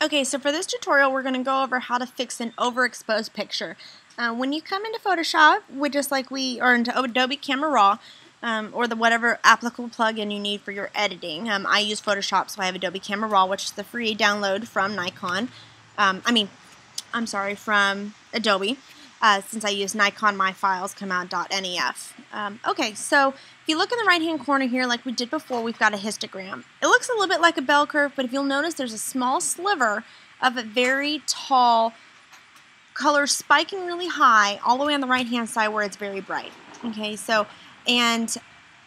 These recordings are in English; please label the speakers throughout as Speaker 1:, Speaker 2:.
Speaker 1: Okay, so for this tutorial, we're going to go over how to fix an overexposed picture. When you come into Photoshop, or into Adobe Camera Raw, or whatever applicable plugin you need for your editing. I use Photoshop, so I have Adobe Camera Raw, which is the free download from Nikon. From Adobe. Since I use Nikon, my files come out .nef. Okay, so if you look in the right-hand corner here, like we did before, we've got a histogram. It looks a little bit like a bell curve, but if you'll notice, there's a small sliver of a very tall color spiking really high all the way on the right-hand side where it's very bright. Okay, and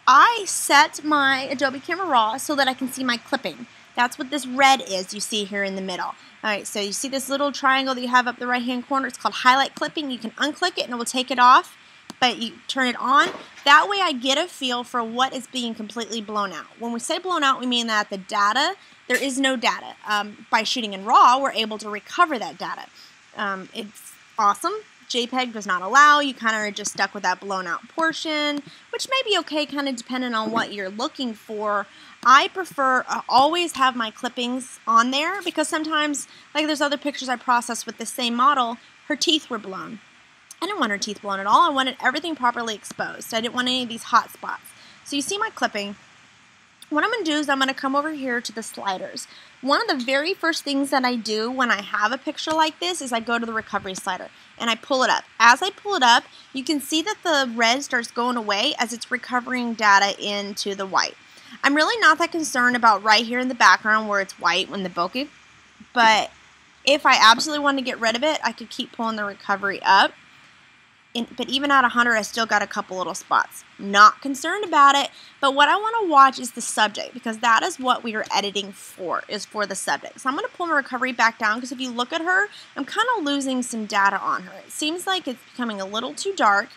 Speaker 1: I set my Adobe Camera Raw so that I can see my clipping. That's what this red is you see here in the middle. Alright, so you see this little triangle that you have up the right hand corner? It's called highlight clipping. You can unclick it and it will take it off, but you turn it on. That way I get a feel for what is being completely blown out. When we say blown out, we mean that the data, there is no data. By shooting in RAW, we're able to recover that data. It's awesome. JPEG does not allow. You kind of are just stuck with that blown out portion, which may be okay kind of depending on what you're looking for. I prefer always have my clippings on there because sometimes, like there's other pictures I processed with the same model, her teeth were blown. I didn't want her teeth blown at all. I wanted everything properly exposed. I didn't want any of these hot spots. So you see my clipping. What I'm going to do is I'm going to come over here to the sliders. One of the very first things that I do when I have a picture like this is I go to the recovery slider and I pull it up. As I pull it up, you can see that the red starts going away as it's recovering data into the white. I'm really not that concerned about right here in the background where it's white when the bokeh, but if I absolutely want to get rid of it, I could keep pulling the recovery up. But even at 100, I still got a couple little spots. Not concerned about it, but what I want to watch is the subject because that is what we are editing for, is for the subject. So I'm going to pull my recovery back down because if you look at her, I'm kind of losing some data on her. It seems like it's becoming a little too dark.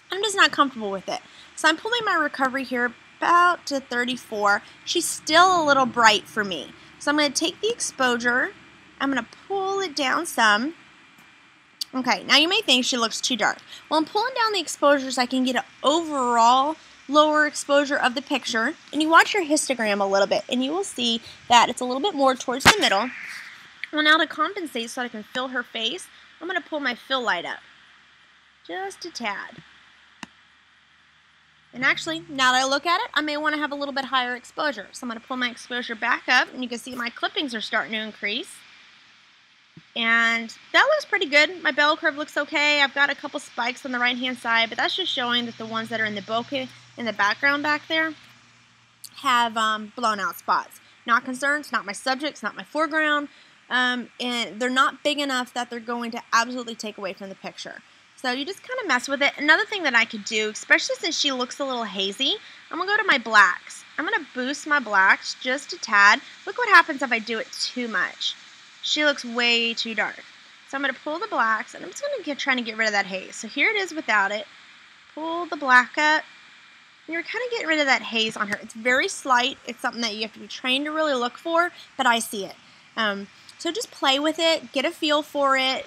Speaker 1: I'm just not comfortable with it. So I'm pulling my recovery here about to 34. She's still a little bright for me. So I'm going to take the exposure. I'm going to pull it down some. Okay, now you may think she looks too dark. Well, I'm pulling down the exposures. I can get an overall lower exposure of the picture. And you watch your histogram a little bit, and you will see that it's a little bit more towards the middle. Well, now to compensate so I can fill her face, I'm going to pull my fill light up. Just a tad. And actually, now that I look at it, I may want to have a little bit higher exposure. So I'm going to pull my exposure back up, and you can see my clippings are starting to increase. And that looks pretty good. My bell curve looks okay. I've got a couple spikes on the right-hand side, but that's just showing that the ones that are in the bokeh in the background back there have blown out spots. Not concerned. It's not my subject. It's not my foreground. And they're not big enough that they're going to absolutely take away from the picture. So you just kind of mess with it. Another thing that I could do, especially since she looks a little hazy, I'm going to go to my blacks. I'm going to boost my blacks just a tad. Look what happens if I do it too much. She looks way too dark. So I'm going to pull the blacks, and I'm just going to trying to get rid of that haze. So here it is without it. Pull the black up. And you're kind of getting rid of that haze on her. It's very slight. It's something that you have to be trained to really look for, but I see it. So just play with it, get a feel for it.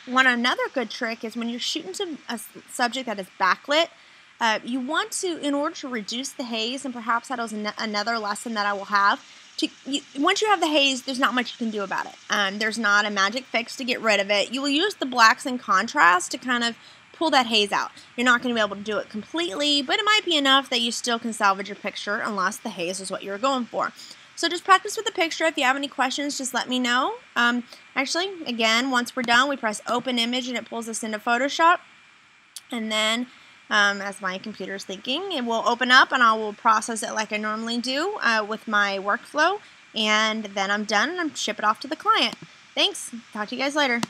Speaker 1: Another good trick is when you're shooting to a subject that is backlit, you want to, in order to reduce the haze, and perhaps that is another lesson that I will have, once you have the haze, there's not much you can do about it. There's not a magic fix to get rid of it. You will use the blacks in contrast to kind of pull that haze out. You're not going to be able to do it completely, but it might be enough that you still can salvage your picture unless the haze is what you're going for. So just practice with the picture. If you have any questions, just let me know. Actually, again, once we're done, we press open image and it pulls us into Photoshop. And then, as my computer's thinking, it will open up and I will process it like I normally do with my workflow. And then I'm done and I'm ship it off to the client. Thanks. Talk to you guys later.